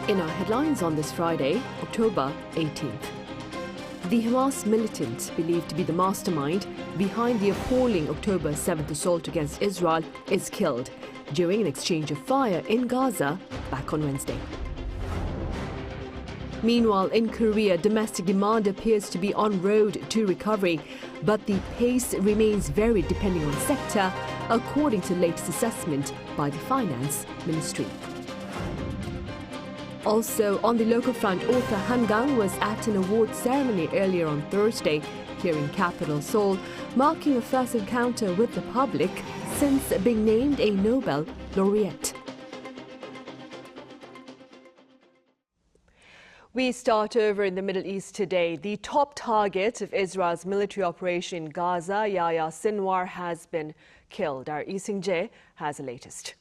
In our headlines on this Friday, October 18th. The Hamas militant believed to be the mastermind behind the appalling October 7th assault against Israel is killed during an exchange of fire in Gaza back on Wednesday. Meanwhile, in Korea, domestic demand appears to be en road to recovery, but the pace remains varied depending on sector, according to latest assessment by the Finance Ministry. Also, on the local front, author Han Kang was at an award ceremony earlier on Thursday here in capital Seoul, marking a first encounter with the public since being named a Nobel laureate. We start over in the Middle East today. The top target of Israel's military operation in Gaza, Yahya Sinwar, has been killed. Our Lee Sing-jae has the latest.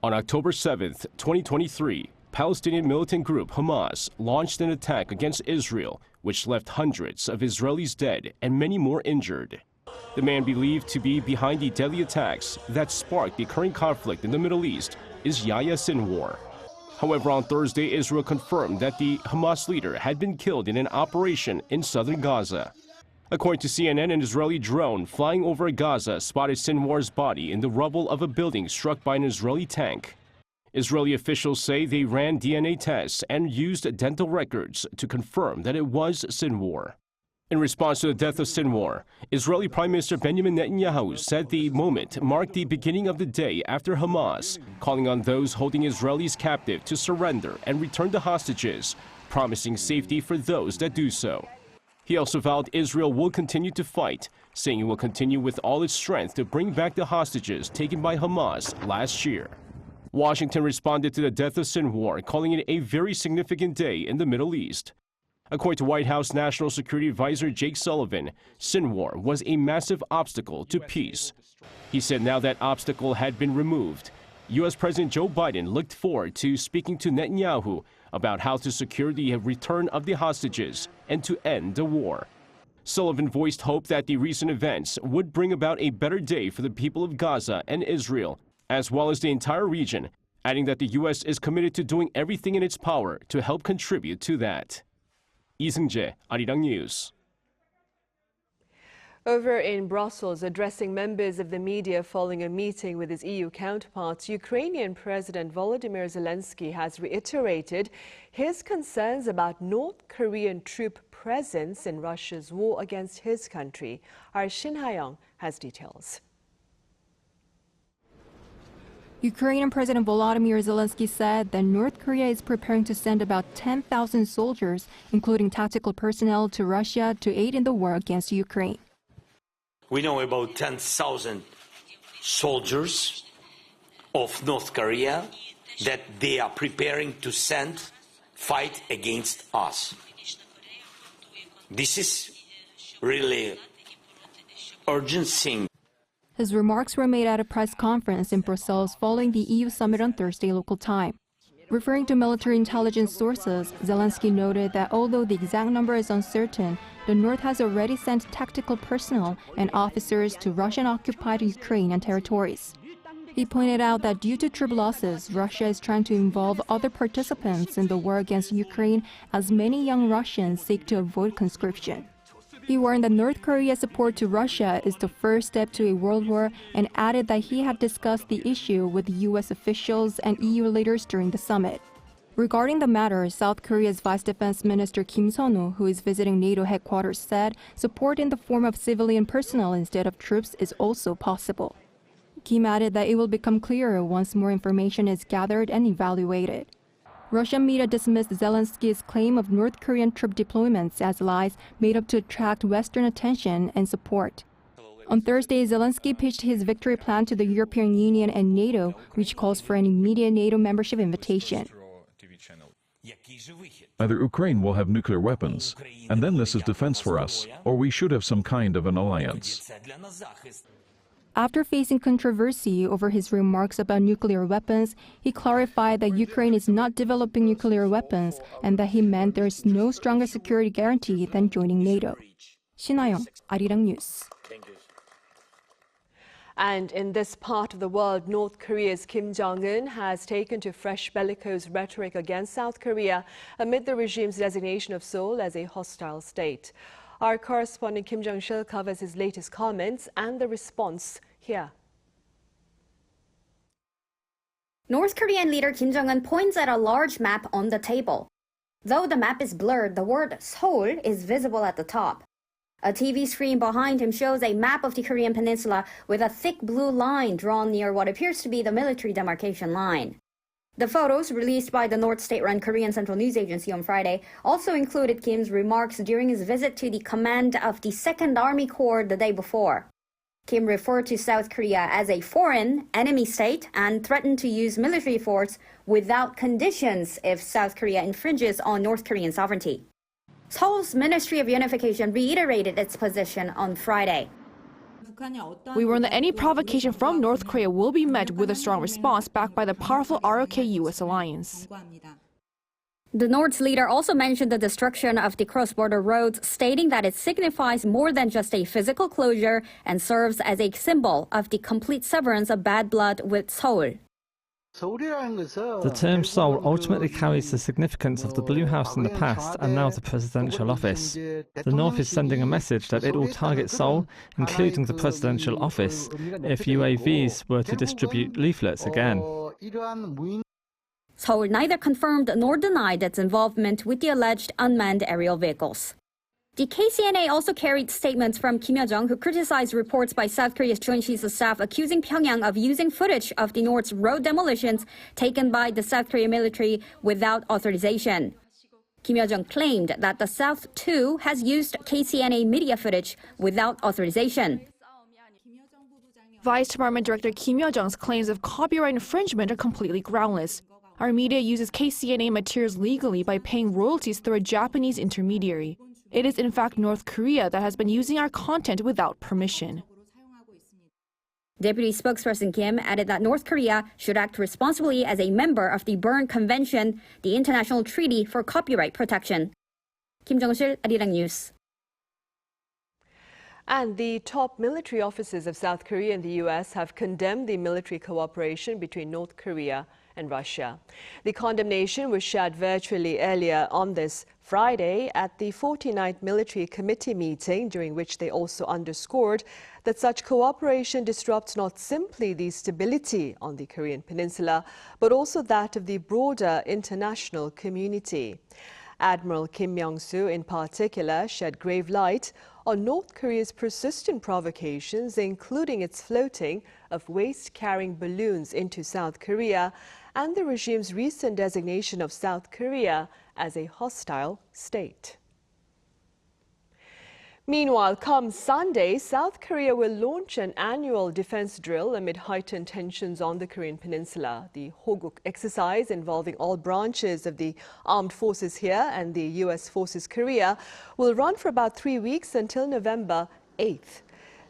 On October 7, 2023, Palestinian militant group Hamas launched an attack against Israel, which left hundreds of Israelis dead and many more injured. The man believed to be behind the deadly attacks that sparked the current conflict in the Middle East is Yahya Sinwar. However, on Thursday, Israel confirmed that the Hamas leader had been killed in an operation in southern Gaza. According to CNN, an Israeli drone flying over Gaza spotted Sinwar's body in the rubble of a building struck by an Israeli tank. Israeli officials say they ran DNA tests and used dental records to confirm that it was Sinwar. In response to the death of Sinwar, Israeli Prime Minister Benjamin Netanyahu said the moment marked the beginning of the day after Hamas, calling on those holding Israelis captive to surrender and return the hostages, promising safety for those that do so. He also vowed Israel will continue to fight, saying it will continue with all its strength to bring back the hostages taken by Hamas last year. Washington responded to the death of Sinwar, calling it a very significant day in the Middle East. According to White House National Security Advisor Jake Sullivan, Sinwar was a massive obstacle to peace. He said now that obstacle had been removed. U.S. President Joe Biden looked forward to speaking to Netanyahu about how to secure the return of the hostages and to end the war. Sullivan voiced hope that the recent events would bring about a better day for the people of Gaza and Israel, as well as the entire region, adding that the U.S. is committed to doing everything in its power to help contribute to that. Lee Sing-jae, Arirang News. Over in Brussels, addressing members of the media following a meeting with his EU counterparts, Ukrainian President Volodymyr Zelenskyy has reiterated his concerns about North Korean troop presence in Russia's war against his country. Our Shin Ha-young has details. Ukrainian President Volodymyr Zelenskyy said that North Korea is preparing to send about 10,000 soldiers, including tactical personnel, to Russia to aid in the war against Ukraine. We know about 10,000 soldiers of North Korea that they are preparing to send fight against us. This is really urgent thing. His remarks were made at a press conference in Brussels following the EU summit on Thursday local time. Referring to military intelligence sources, Zelenskyy noted that although the exact number is uncertain, the North has already sent tactical personnel and officers to Russian-occupied Ukraine and territories. He pointed out that due to troop losses, Russia is trying to involve other participants in the war against Ukraine as many young Russians seek to avoid conscription. He warned that North Korea's support to Russia is the first step to a world war and added that he had discussed the issue with U.S. officials and EU leaders during the summit. Regarding the matter, South Korea's Vice Defense Minister Kim Sun-woo, who is visiting NATO headquarters, said support in the form of civilian personnel instead of troops is also possible. Kim added that it will become clearer once more information is gathered and evaluated. Russian media dismissed Zelenskyy's claim of North Korean troop deployments as lies made up to attract Western attention and support. On Thursday, Zelenskyy pitched his victory plan to the European Union and NATO, which calls for an immediate NATO membership invitation. Either Ukraine will have nuclear weapons, and then this is defense for us, or we should have some kind of an alliance. After facing controversy over his remarks about nuclear weapons, he clarified that Ukraine is not developing nuclear weapons and that he meant there is no stronger security guarantee than joining NATO. Shin Ha-young, Arirang News. And in this part of the world, North Korea's Kim Jong-un has taken to fresh bellicose rhetoric against South Korea amid the regime's designation of Seoul as a hostile state. Our correspondent Kim Jong-sil covers his latest comments and the response here. North Korean leader Kim Jong-un points at a large map on the table. Though the map is blurred, the word Seoul is visible at the top. A TV screen behind him shows a map of the Korean peninsula with a thick blue line drawn near what appears to be the military demarcation line. The photos, released by the North state-run Korean Central News Agency on Friday, also included Kim's remarks during his visit to the command of the 2nd Army Corps the day before. Kim referred to South Korea as a foreign enemy state and threatened to use military force without conditions if South Korea infringes on North Korean sovereignty. Seoul's Ministry of Unification reiterated its position on Friday. We warn that any provocation from North Korea will be met with a strong response backed by the powerful ROK-US alliance. The North's leader also mentioned the destruction of the cross-border roads, stating that it signifies more than just a physical closure and serves as a symbol of the complete severance of bad blood with Seoul. The term Seoul ultimately carries the significance of the Blue House in the past and now the presidential office. The North is sending a message that it will target Seoul, including the presidential office, if UAVs were to distribute leaflets again. Seoul neither confirmed nor denied its involvement with the alleged unmanned aerial vehicles. The KCNA also carried statements from Kim Yo-jong, who criticized reports by South Korea's Joint Chiefs of Staff accusing Pyongyang of using footage of the North's road demolitions taken by the South Korean military without authorization. Kim Yo-jong claimed that the South, too, has used KCNA media footage without authorization. Vice Department Director Kim Yo-jong's claims of copyright infringement are completely groundless. Our media uses KCNA materials legally by paying royalties through a Japanese intermediary. It is in fact North Korea that has been using our content without permission. Deputy spokesperson Kim added that North Korea should act responsibly as a member of the Berne Convention, the international treaty for copyright protection. Kim Jong-sil, Arirang News. And the top military officers of South Korea and the U.S. have condemned the military cooperation between North Korea and Russia. The condemnation was shared virtually earlier on this Friday at the 49th Military Committee meeting, during which they also underscored that such cooperation disrupts not simply the stability on the Korean peninsula, but also that of the broader international community. Admiral Kim Myung-soo in particular shed grave light on North Korea's persistent provocations, including its floating of waste-carrying balloons into South Korea and the regime's recent designation of South Korea as a hostile state. Meanwhile, come Sunday, South Korea will launch an annual defense drill amid heightened tensions on the Korean peninsula. The Hoguk exercise, involving all branches of the armed forces here and the U.S. Forces Korea, will run for about 3 weeks until November 8th.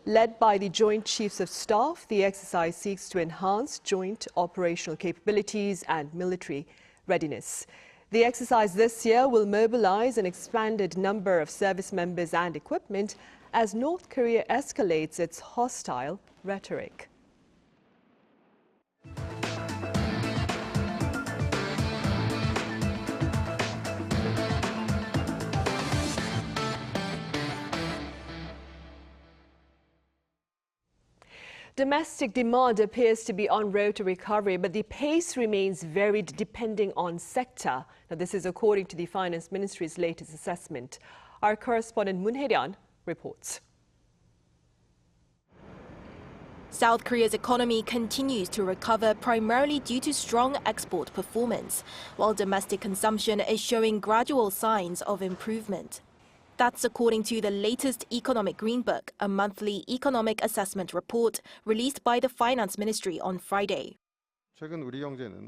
Led by the Joint Chiefs of Staff, the exercise seeks to enhance joint operational capabilities and military readiness. The exercise this year will mobilize an expanded number of service members and equipment as North Korea escalates its hostile rhetoric. Domestic demand appears to be en route to recovery, but the pace remains varied depending on sector. Now, this is according to the Finance Ministry's latest assessment. Our correspondent Moon Hae-ryeon reports. South Korea's economy continues to recover primarily due to strong export performance, while domestic consumption is showing gradual signs of improvement. That's according to the latest Economic Green Book, a monthly economic assessment report released by the Finance Ministry on Friday.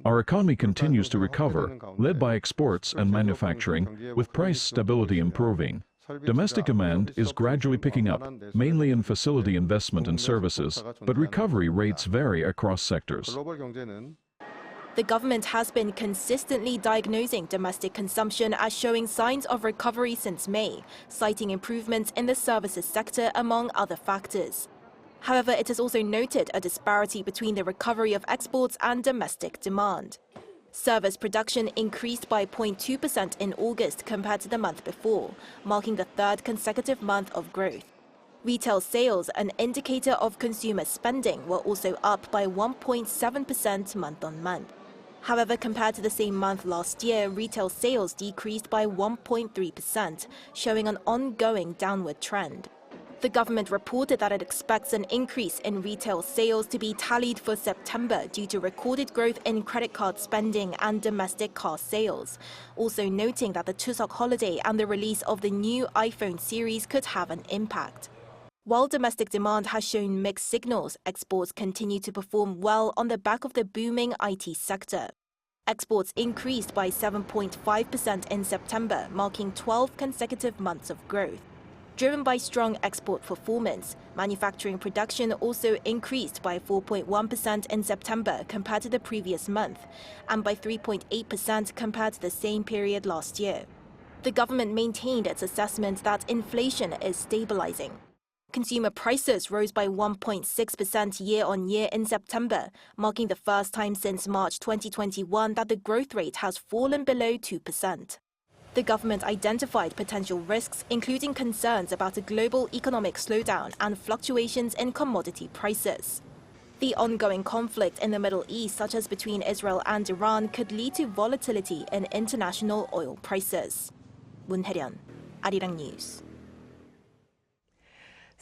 Our economy continues to recover, led by exports and manufacturing, with price stability improving. Domestic demand is gradually picking up, mainly in facility investment and services, but recovery rates vary across sectors. The government has been consistently diagnosing domestic consumption as showing signs of recovery since May, citing improvements in the services sector among other factors. However, it has also noted a disparity between the recovery of exports and domestic demand. Service production increased by 0.2% in August compared to the month before, marking the third consecutive month of growth. Retail sales, an indicator of consumer spending, were also up by 1.7% month-on-month. However, compared to the same month last year, retail sales decreased by 1.3%, showing an ongoing downward trend. The government reported that it expects an increase in retail sales to be tallied for September due to recorded growth in credit card spending and domestic car sales, also noting that the Chuseok holiday and the release of the new iPhone series could have an impact. While domestic demand has shown mixed signals, exports continue to perform well on the back of the booming IT sector. Exports increased by 7.5% in September, marking 12 consecutive months of growth. Driven by strong export performance, manufacturing production also increased by 4.1% in September compared to the previous month, and by 3.8% compared to the same period last year. The government maintained its assessment that inflation is stabilizing. Consumer prices rose by 1.6% year-on-year in September, marking the first time since March 2021 that the growth rate has fallen below 2%. The government identified potential risks, including concerns about a global economic slowdown and fluctuations in commodity prices. The ongoing conflict in the Middle East, such as between Israel and Iran, could lead to volatility in international oil prices. Moon Hae-ryun, Arirang News.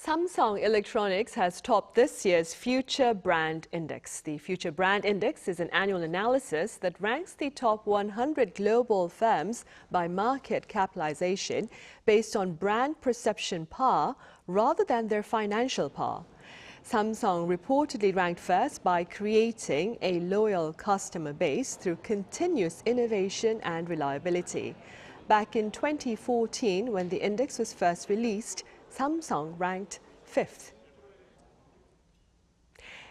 Samsung Electronics has topped this year's Future Brand Index. The Future Brand Index is an annual analysis that ranks the top 100 global firms by market capitalization based on brand perception power rather than their financial power. Samsung reportedly ranked first by creating a loyal customer base through continuous innovation and reliability. Back in 2014, when the index was first released, Samsung ranked 5th.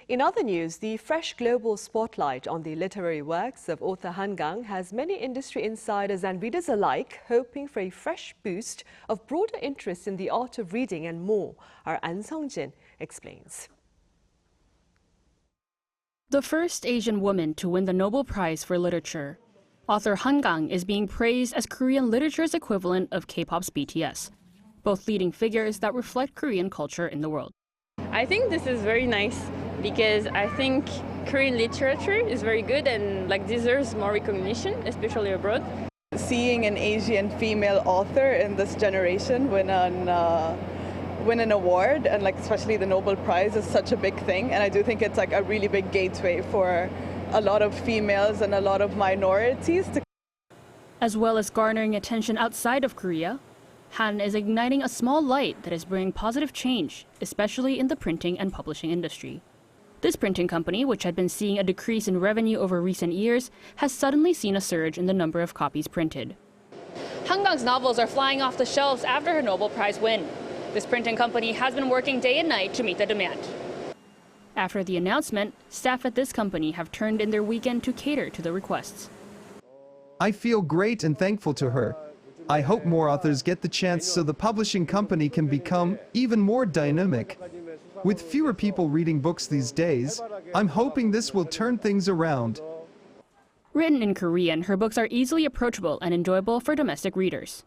In other news, the fresh global spotlight on the literary works of author Han Kang has many industry insiders and readers alike hoping for a fresh boost of broader interest in the art of reading and more. Our An Sung-jin explains. The first Asian woman to win the Nobel Prize for Literature, author Han Kang is being praised as Korean literature's equivalent of K-pop's BTS, both leading figures that reflect Korean culture in the world. I think this is very nice because I think Korean literature is very good and deserves more recognition, especially abroad. Seeing an Asian female author in this generation win an award, and especially the Nobel Prize, is such a big thing, and I do think it's a really big gateway for a lot of females and a lot of minorities to. As well as garnering attention outside of Korea, Han is igniting a small light that is bringing positive change, especially in the printing and publishing industry. This printing company, which had been seeing a decrease in revenue over recent years, has suddenly seen a surge in the number of copies printed. Han Kang's novels are flying off the shelves after her Nobel Prize win. This printing company has been working day and night to meet the demand. After the announcement, staff at this company have turned in their weekend to cater to the requests. I feel great and thankful to her. I hope more authors get the chance so the publishing company can become even more dynamic. With fewer people reading books these days, I'm hoping this will turn things around. Written in Korean, her books are easily approachable and enjoyable for domestic readers.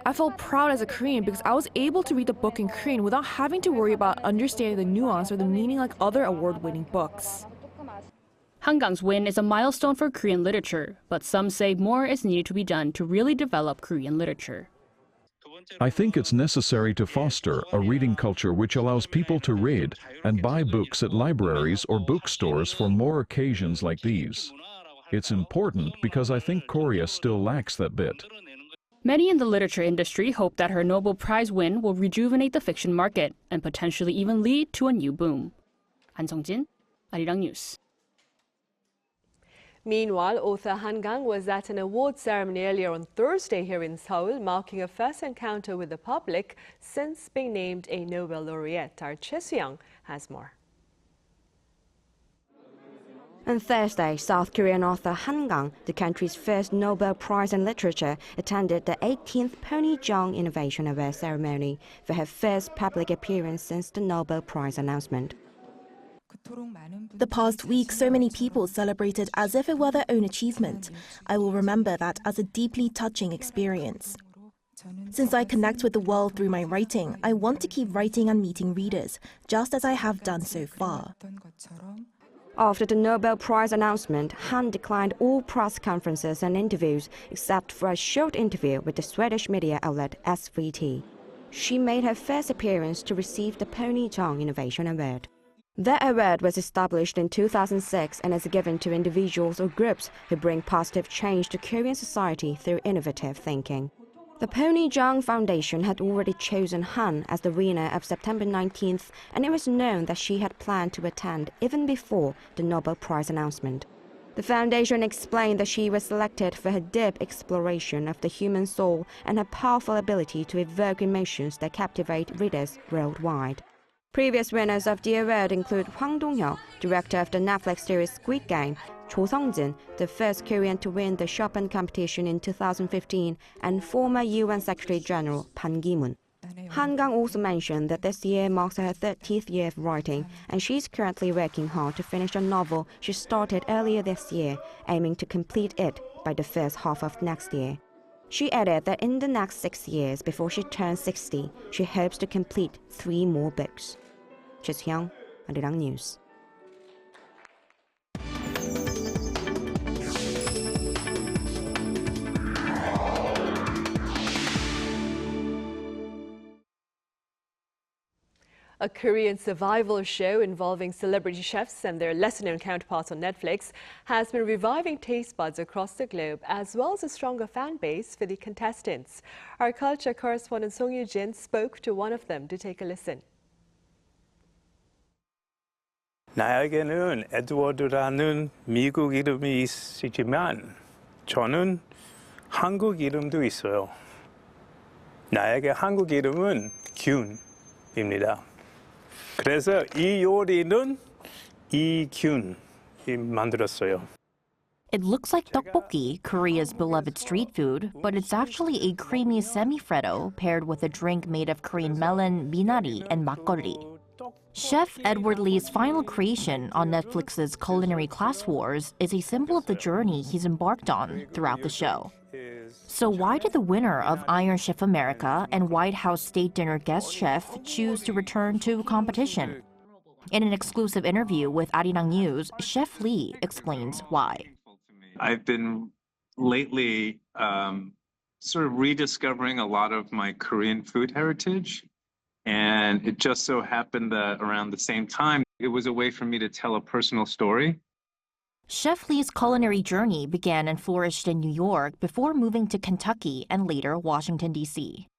I felt proud as a Korean because I was able to read the book in Korean without having to worry about understanding the nuance or the meaning like other award-winning books. Han Kang's win is a milestone for Korean literature, but some say more is needed to be done to really develop Korean literature. I think it's necessary to foster a reading culture which allows people to read and buy books at libraries or bookstores for more occasions like these. It's important because I think Korea still lacks that bit. Many in the literature industry hope that her Nobel Prize win will rejuvenate the fiction market and potentially even lead to a new boom. An Sung-jin, Arirang News. Meanwhile, author Han Kang was at an award ceremony earlier on Thursday here in Seoul, marking a first encounter with the public since being named a Nobel laureate. Our Choi Soo-young has more. On Thursday, South Korean author Han Kang, the country's first Nobel Prize in Literature, attended the 18th Pyongyang Innovation Award ceremony for her first public appearance since the Nobel Prize announcement. The past week, so many people celebrated as if it were their own achievement. I will remember that as a deeply touching experience. Since I connect with the world through my writing, I want to keep writing and meeting readers, just as I have done so far. After the Nobel Prize announcement, Han declined all press conferences and interviews except for a short interview with the Swedish media outlet SVT. She made her first appearance to receive the Pyongyang Innovation Award. The award was established in 2006 and is given to individuals or groups who bring positive change to Korean society through innovative thinking. The Pyongyang Foundation had already chosen Han as the winner of September 19th, and it was known that she had planned to attend even before the Nobel Prize announcement. The foundation explained that she was selected for her deep exploration of the human soul and her powerful ability to evoke emotions that captivate readers worldwide. Previous winners of the award include Hwang Dong-hyo, director of the Netflix series Squid Game, Cho Sung-jin, the first Korean to win the Chopin competition in 2015, and former UN Secretary General Pan Ki-moon. Han Kang also mentioned that this year marks her 30th year of writing, and she's currently working hard to finish a novel she started earlier this year, aiming to complete it by the first half of next year. She added that in the next 6 years, before she turns 60, she hopes to complete 3 more books. Hyung, Arirang News. A Korean survival show involving celebrity chefs and their lesser-known counterparts on Netflix has been reviving taste buds across the globe, as well as a stronger fan base for the contestants. Our culture correspondent Song Yu-jin spoke to one of them to take a listen. 나에게는 에드워드라는 미국 이름이 있지만 저는 한국 이름도 있어요. 나에게 한국 이름은 균입니다. 그래서 이 요리는 이균이 만들었어요. It looks like tteokbokki, Korea's beloved street food, but it's actually a creamy semi-freddo paired with a drink made of Korean melon, minari, and makgeolli. Chef Edward Lee's final creation on Netflix's Culinary Class Wars is a symbol of the journey he's embarked on throughout the show. So why did the winner of Iron Chef America and White House State Dinner guest chef choose to return to competition? In an exclusive interview with Arirang News, Chef Lee explains why. I've been lately sort of rediscovering a lot of my Korean food heritage. And it just so happened that around the same time, it was a way for me to tell a personal story. Chef Lee's culinary journey began and flourished in New York before moving to Kentucky and later Washington, D.C.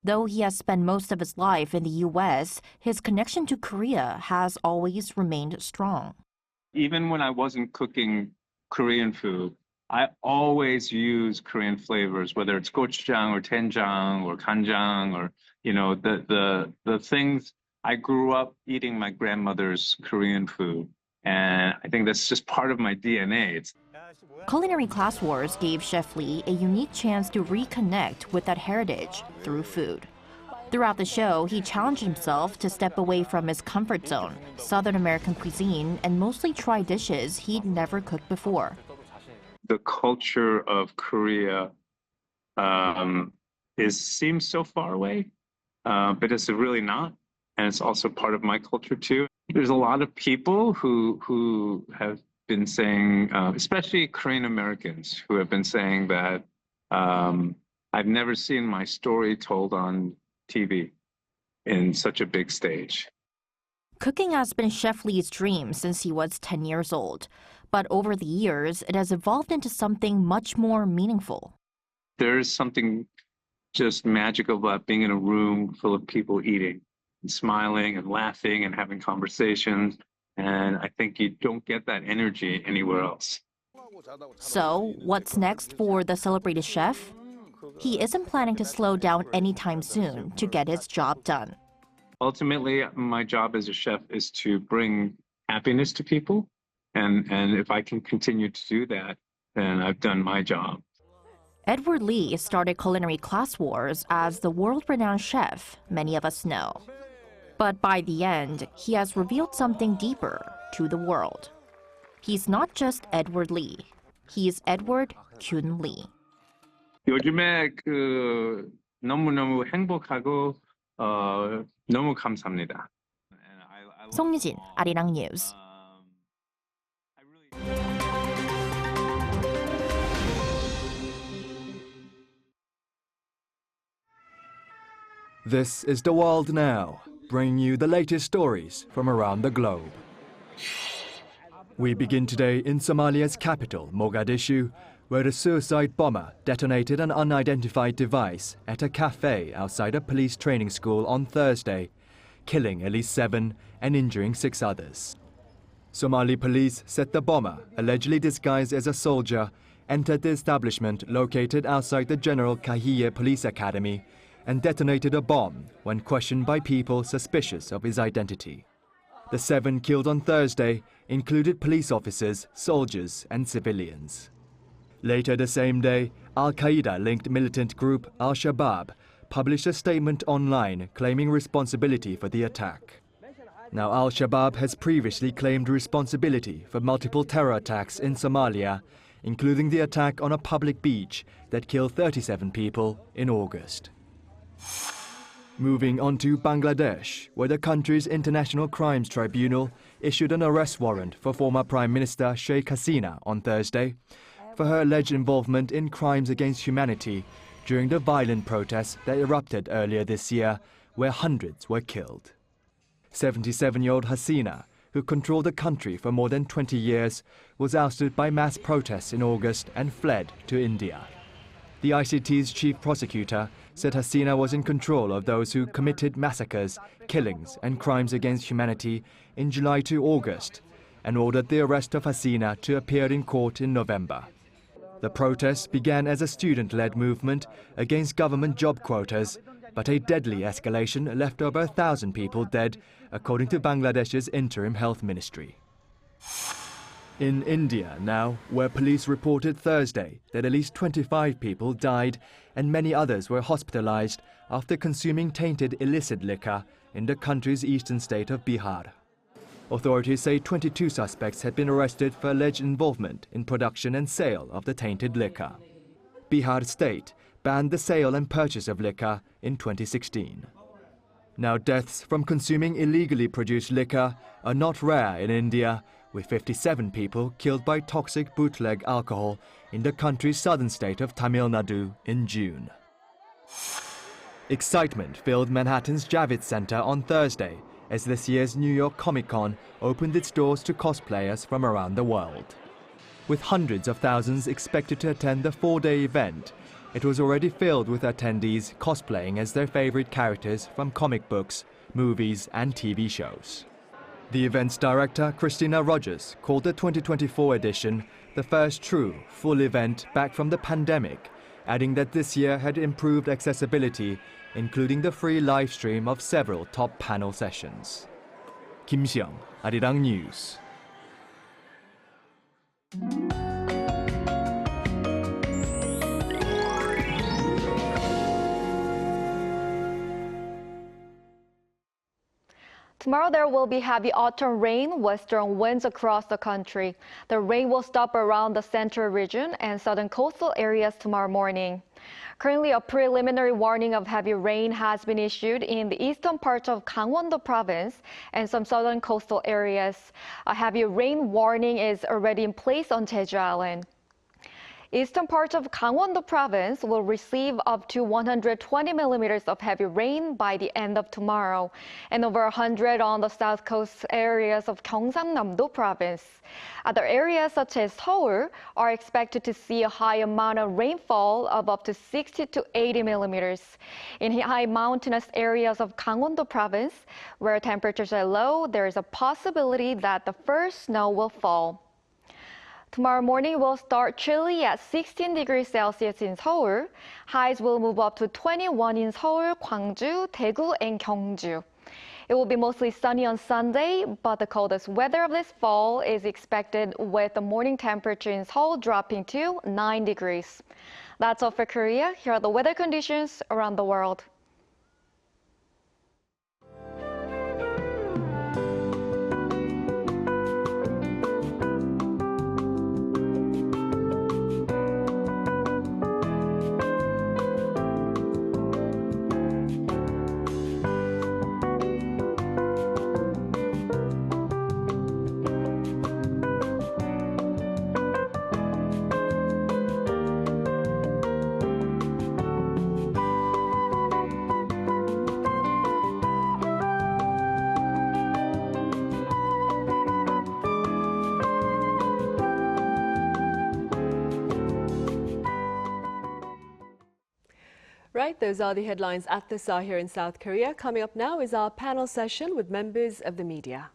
Though he has spent most of his life in the U.S., his connection to Korea has always remained strong. Even when I wasn't cooking Korean food, I always use Korean flavors, whether it's gochujang or doenjang or kanjang or, you know, the things. I grew up eating my grandmother's Korean food, and I think that's just part of my DNA. Culinary Class Wars gave Chef Lee a unique chance to reconnect with that heritage through food. Throughout the show, he challenged himself to step away from his comfort zone, Southern American cuisine, and mostly try dishes he'd never cooked before. The culture of Korea seems so far away, but it's really not. And it's also part of my culture too. There's a lot of people who have been saying, especially Korean Americans, who have been saying that I've never seen my story told on TV in such a big stage. Cooking has been Chef Lee's dream since he was 10 years old. But over the years, it has evolved into something much more meaningful. There is something just magical about being in a room full of people eating and smiling and laughing and having conversations. And I think you don't get that energy anywhere else. So, what's next for the celebrated chef? He isn't planning to slow down anytime soon to get his job done. Ultimately, my job as a chef is to bring happiness to people And if I can continue to do that, then I've done my job. Edward Lee started Culinary Class Wars as the world-renowned chef many of us know. But by the end, he has revealed something deeper to the world. He's not just Edward Lee. He's Edward Kyun Lee. 요즘에 너무너무 행복하고 너무 감사합니다. 송유진, Arirang News. This is The World Now, bringing you the latest stories from around the globe. We begin today in Somalia's capital, Mogadishu, where a suicide bomber detonated an unidentified device at a cafe outside a police training school on Thursday, killing at least 7 and injuring 6 others. Somali police said the bomber, allegedly disguised as a soldier, entered the establishment located outside the General Kahiye Police Academy and detonated a bomb when questioned by people suspicious of his identity. The 7 killed on Thursday included police officers, soldiers, and civilians. Later the same day, Al-Qaeda-linked militant group Al-Shabaab published a statement online claiming responsibility for the attack. Now, Al-Shabaab has previously claimed responsibility for multiple terror attacks in Somalia, including the attack on a public beach that killed 37 people in August. Moving on to Bangladesh, where the country's International Crimes Tribunal issued an arrest warrant for former Prime Minister Sheikh Hasina on Thursday for her alleged involvement in crimes against humanity during the violent protests that erupted earlier this year, where hundreds were killed. 77-year-old Hasina, who controlled the country for more than 20 years, was ousted by mass protests in August and fled to India. The ICT's chief prosecutor said Hasina was in control of those who committed massacres, killings and crimes against humanity in July to August, and ordered the arrest of Hasina to appear in court in November. The protests began as a student-led movement against government job quotas, but a deadly escalation left over 1,000 people dead, according to Bangladesh's interim health ministry. In India now, where police reported Thursday that at least 25 people died and many others were hospitalized after consuming tainted illicit liquor in the country's eastern state of Bihar. Authorities say 22 suspects had been arrested for alleged involvement in production and sale of the tainted liquor. Bihar state banned the sale and purchase of liquor in 2016. Now, deaths from consuming illegally produced liquor are not rare in India, with 57 people killed by toxic bootleg alcohol in the country's southern state of Tamil Nadu in June. Excitement filled Manhattan's Javits Center on Thursday as this year's New York Comic-Con opened its doors to cosplayers from around the world. With hundreds of thousands expected to attend the 4-day event, it was already filled with attendees cosplaying as their favorite characters from comic books, movies, and TV shows. The event's director, Christina Rogers, called the 2024 edition the first true, full event back from the pandemic, adding that this year had improved accessibility, including the free live stream of several top panel sessions. Kim Seong, Arirang News. Tomorrow there will be heavy autumn rain, western winds across the country. The rain will stop around the central region and southern coastal areas tomorrow morning. Currently, a preliminary warning of heavy rain has been issued in the eastern parts of Gangwon-do province and some southern coastal areas. A heavy rain warning is already in place on Jeju Island. Eastern parts of Gangwon-do province will receive up to 120 millimeters of heavy rain by the end of tomorrow, and over 100 on the south coast areas of Gyeongsang-namdo province. Other areas such as Seoul are expected to see a high amount of rainfall of up to 60 to 80 millimeters. In high mountainous areas of Gangwon-do province, where temperatures are low, there is a possibility that the first snow will fall. Tomorrow morning will start chilly at 16 degrees Celsius in Seoul. Highs will move up to 21 in Seoul, Gwangju, Daegu, and Gyeongju. It will be mostly sunny on Sunday, but the coldest weather of this fall is expected with the morning temperature in Seoul dropping to 9 degrees. That's all for Korea. Here are the weather conditions around the world. Right, those are the headlines at this hour here in South Korea. Coming up now is our panel session with members of the media.